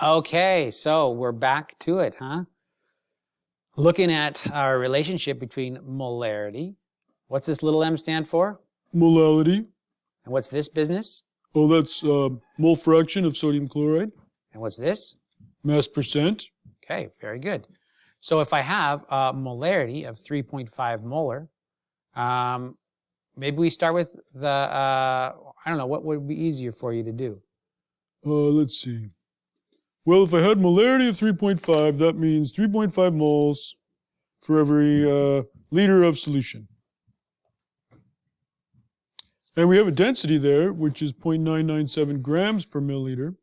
Okay, so we're back to it, huh? Looking at our relationship between molarity. What's this little m stand for? Molality. And what's this business? Oh, that's mole fraction of sodium chloride. And what's this? Mass percent. Okay, very good. So if I have a molarity of 3.5 molar, maybe we start with the, I don't know, what would be easier for you to do? Let's see. Well, if I had molarity of 3.5, that means 3.5 moles for every liter of solution. And we have a density there, which is 0.997 grams per milliliter.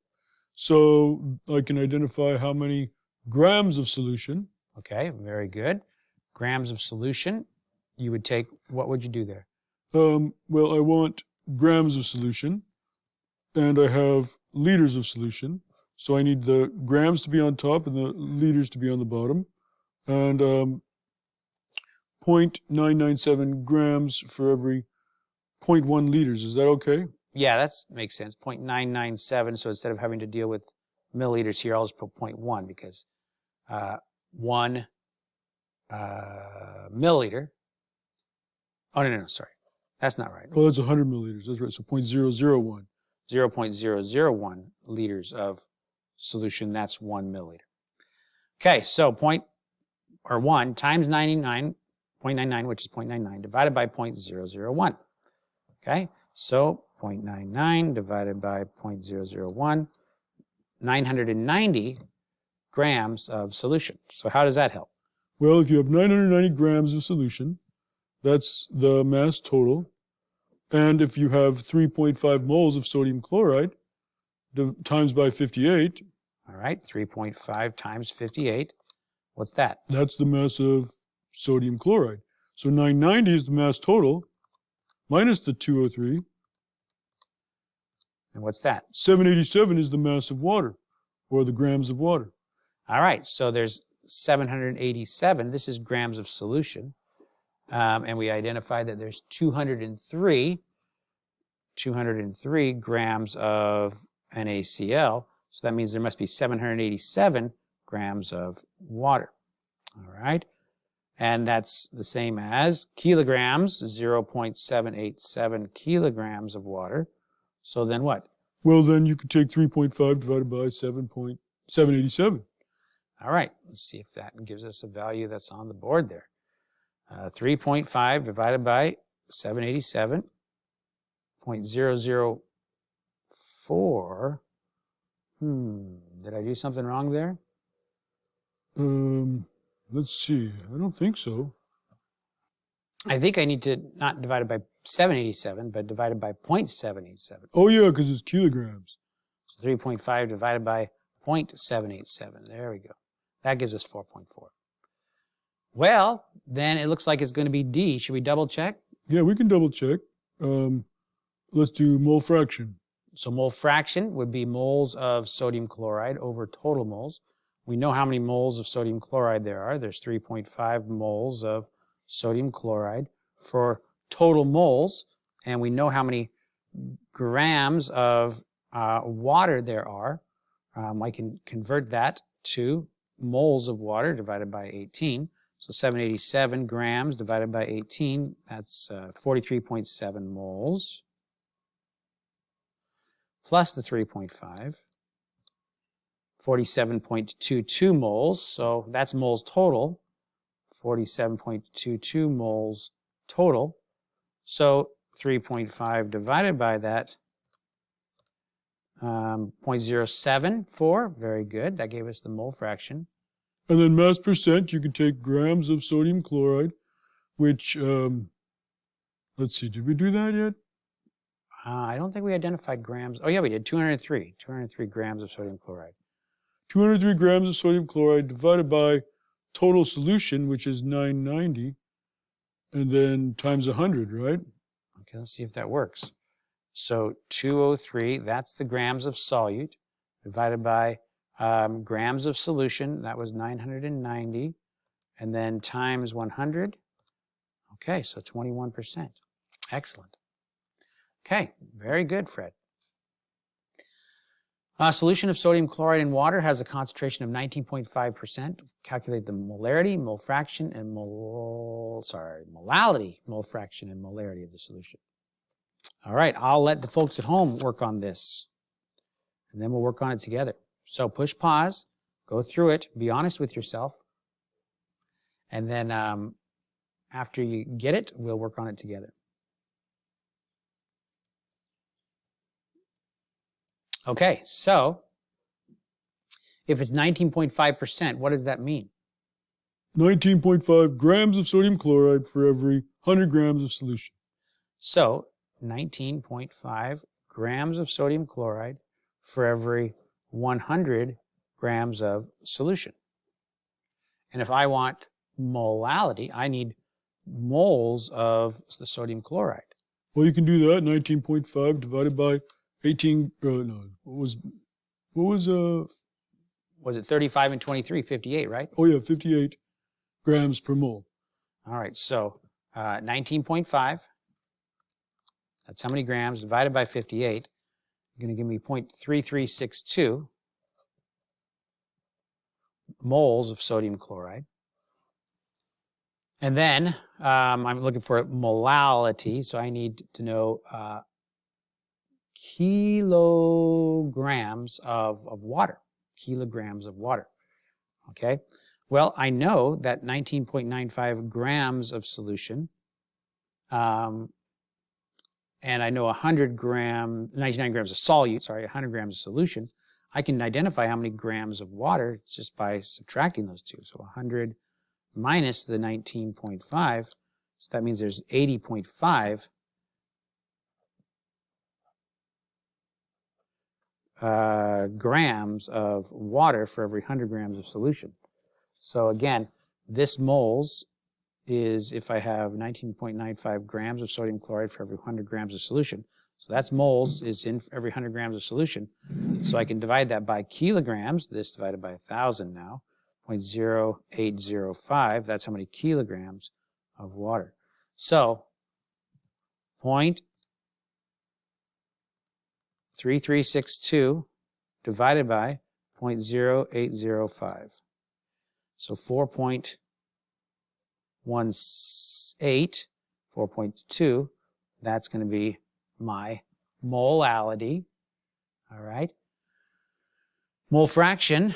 So I can identify how many grams of solution. Okay, very good. Grams of solution, you would take, what would you do there? Well, I want grams of solution, and I have liters of solution. So I need the grams to be on top and the liters to be on the bottom. And 0.997 grams for every 0.1 liters. Is that okay? Yeah, that makes sense. 0.997. So instead of having to deal with milliliters here, I'll just put 0.1 because 1 milliliter. Oh, no, sorry. That's not right. Oh, that's 100 milliliters. That's right. So 0.001. 0.001 liters of solution. That's 1 milliliter. Okay, so 1 times 0.99, which is 0.99, divided by 0.001. Okay, so 0.99 divided by 0.001, 990 grams of solution. So how does that help? Well, if you have 990 grams of solution, that's the mass total. And if you have 3.5 moles of sodium chloride times by 58. All right, 3.5 times 58. What's that? That's the mass of sodium chloride. So 990 is the mass total minus the 203. And what's that? 787 is the mass of water, or the grams of water. All right, so there's 787. This is grams of solution. And we identified that there's 203 grams of NaCl. So that means there must be 787 grams of water. All right. And that's the same as kilograms, 0.787 kilograms of water. So then what? Well, then you could take 3.5 divided by 7.87. All right. Let's see if that gives us a value that's on the board there. 3.5 divided by 787, 0.004. Did I do something wrong there? Let's see. I don't think so. I think I need to not divide it by 787, but divide it by 0.787. Oh, yeah, because it's kilograms. So 3.5 divided by 0.787. There we go. That gives us 4.4. Well, then it looks like it's going to be D. Should we double check? Yeah, we can double check. Let's do mole fraction. So mole fraction would be moles of sodium chloride over total moles. We know how many moles of sodium chloride there are. There's 3.5 moles of sodium chloride for total moles. And we know how many grams of water there are. I can convert that to moles of water divided by 18. So 787 grams divided by 18, that's 43.7 moles, plus the 3.5, 47.22 moles, so that's moles total, 47.22 moles total. So 3.5 divided by that, 0.074, very good, that gave us the mole fraction. And then mass percent, you could take grams of sodium chloride, which, let's see, did we do that yet? I don't think we identified grams. Oh, yeah, we did. 203 grams of sodium chloride. 203 grams of sodium chloride divided by total solution, which is 990, and then times 100, right? Okay, let's see if that works. So 203, that's the grams of solute, divided by grams of solution, that was 990, and then times 100. Okay, so 21%. Excellent. Okay, very good, Fred. A solution of sodium chloride in water has a concentration of 19.5%. Calculate the molarity, mole fraction, and molality, mole fraction, and molarity of the solution. All right, I'll let the folks at home work on this, and then we'll work on it together. So push pause, go through it, be honest with yourself, and then after you get it, we'll work on it together. Okay, so if it's 19.5%, what does that mean? 19.5 grams of sodium chloride for every 100 grams of solution. So 19.5 grams of sodium chloride for every 100 grams of solution. And if I want molality, I need moles of the sodium chloride. Well, you can do that. 19.5 divided by 18. No, what was Was it 35 and 23? 58, right? Oh yeah, 58 grams per mole. All right, so 19.5. That's how many grams divided by 58. You're going to give me 0.3362 moles of sodium chloride. And then I'm looking for molality, so I need to know kilograms of water. Kilograms of water. Okay? Well, I know that 19.95 grams of solution, and I know 99 grams of solute, 100 grams of solution. I can identify how many grams of water just by subtracting those two. So 100 minus the 19.5, so that means there's 80.5 grams of water for every 100 grams of solution. So again, this moles is if I have 19.95 grams of sodium chloride for every 100 grams of solution. So that's moles is in every 100 grams of solution. So I can divide that by kilograms, this divided by 1,000 now, 0.0805, that's how many kilograms of water. So 0.3362 divided by 0.0805. So 4.18, 4.2, that's going to be my molality. All right. Mole fraction,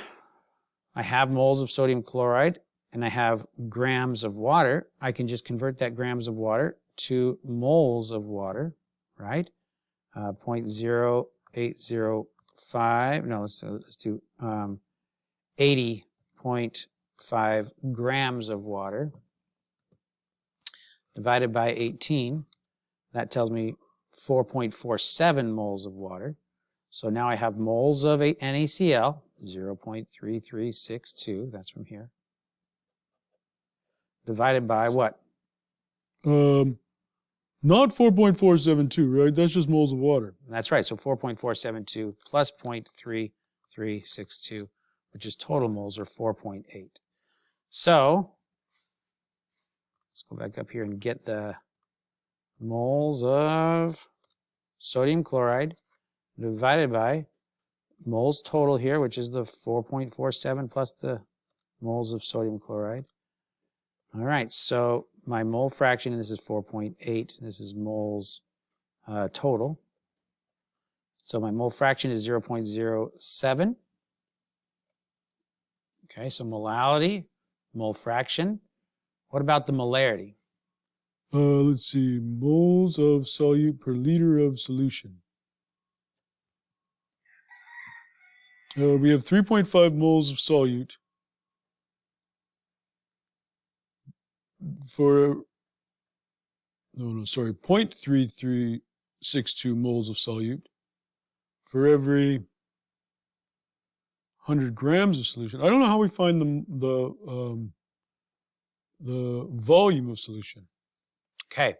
I have moles of sodium chloride and I have grams of water. I can just convert that grams of water to moles of water, right? 0.0805, no, let's do 80.5 grams of water divided by 18. That tells me 4.47 moles of water. So now I have moles of NaCl, 0.3362, that's from here, divided by what? Not 4.472, right? That's just moles of water. That's right, so 4.472 plus 0.3362, which is total moles, or 4.8. So, let's go back up here and get the moles of sodium chloride divided by moles total here, which is the 4.47 plus the moles of sodium chloride. All right, so my mole fraction, and this is 4.8, this is moles total. So my mole fraction is 0.07. Okay, so molality, mole fraction. What about the molarity? Let's see, moles of solute per liter of solution. We have 3.5 moles of solute for, 0.3362 moles of solute for every 100 grams of solution. I don't know how we find the volume of solution. Okay,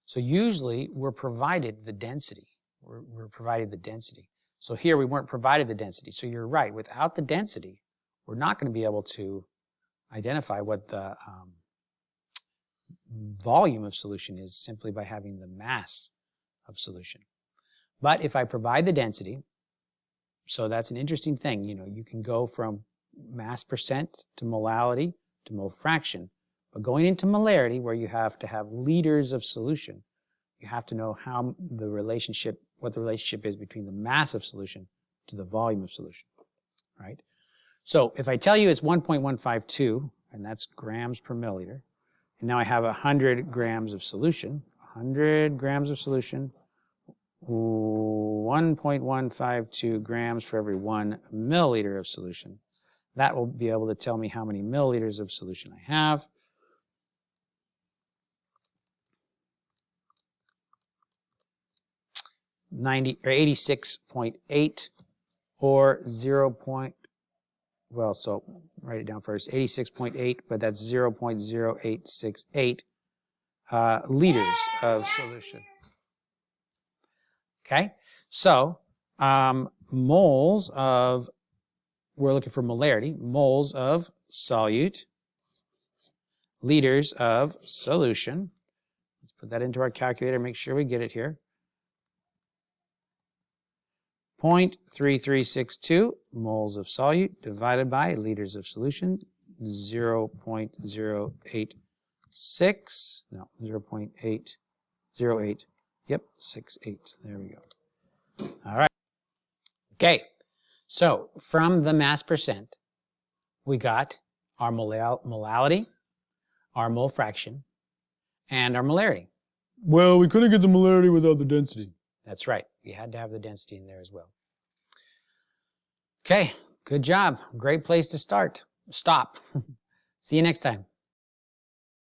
so usually we're provided the density. We're provided the density. So here we weren't provided the density. So you're right, without the density, we're not going to be able to identify what the volume of solution is simply by having the mass of solution. But if I provide the density, So that's an interesting thing. You know, you can go from mass percent to molality to mole fraction. But going into molarity, where you have to have liters of solution, you have to know how the relationship, what the relationship is between the mass of solution to the volume of solution, right? So if I tell you it's 1.152, and that's grams per milliliter, and now I have 100 grams of solution, 100 grams of solution, 1.152 grams for every 1 milliliter of solution. That will be able to tell me how many milliliters of solution I have. Or 86.8 or 0. Well, so write it down first. 86.8, but that's 0.0868 liters of solution. Okay, so moles of, we're looking for molarity, moles of solute, liters of solution. Let's put that into our calculator, make sure we get it here. 0.3362 moles of solute divided by liters of solution, 0.086, no, 0.808, yep, 68, there we go. All right, okay, so from the mass percent, we got our molality, our mole fraction, and our molarity. Well, we couldn't get the molarity without the density. That's right. You had to have the density in there as well. Okay, good job. Great place to stop. See you next time.